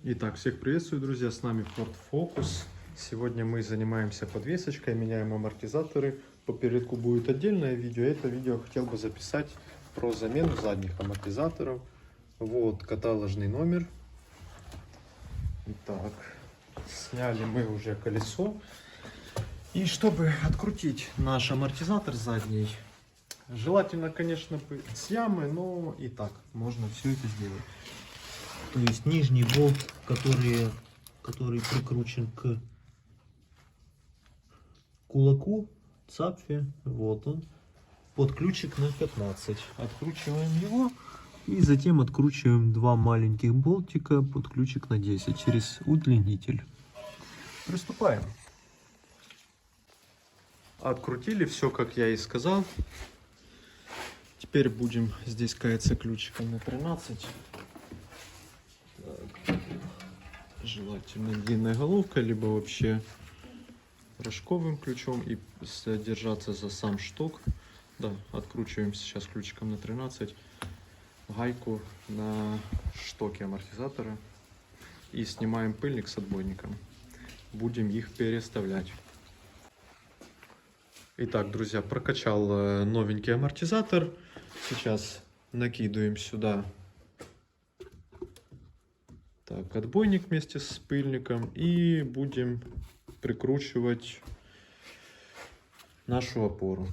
Итак, всех приветствую, друзья, с нами Ford Focus. Сегодня мы занимаемся подвесочкой, меняем амортизаторы. По передку будет отдельное видео. Это видео хотел бы записать про замену задних амортизаторов. Вот каталожный номер. Итак, сняли мы уже колесо. И чтобы открутить наш амортизатор задний, желательно, конечно, с ямы, но и так можно все это сделать. То есть нижний болт, который прикручен к кулаку, цапфе, вот он, под ключик на 15. Откручиваем его и затем откручиваем два маленьких болтика под ключик на 10 через удлинитель. Приступаем. Открутили все, как я и сказал. Теперь будем здесь каяться ключиком на 13. Так. Желательно длинной головкой, либо вообще рожковым ключом и держаться за сам шток. Да, откручиваем сейчас ключиком на 13 гайку на штоке амортизатора и снимаем пыльник с отбойником. Будем их переставлять. Итак, друзья, прокачал новенький амортизатор. Сейчас накидываем сюда отбойник вместе с пыльником и будем прикручивать нашу опору.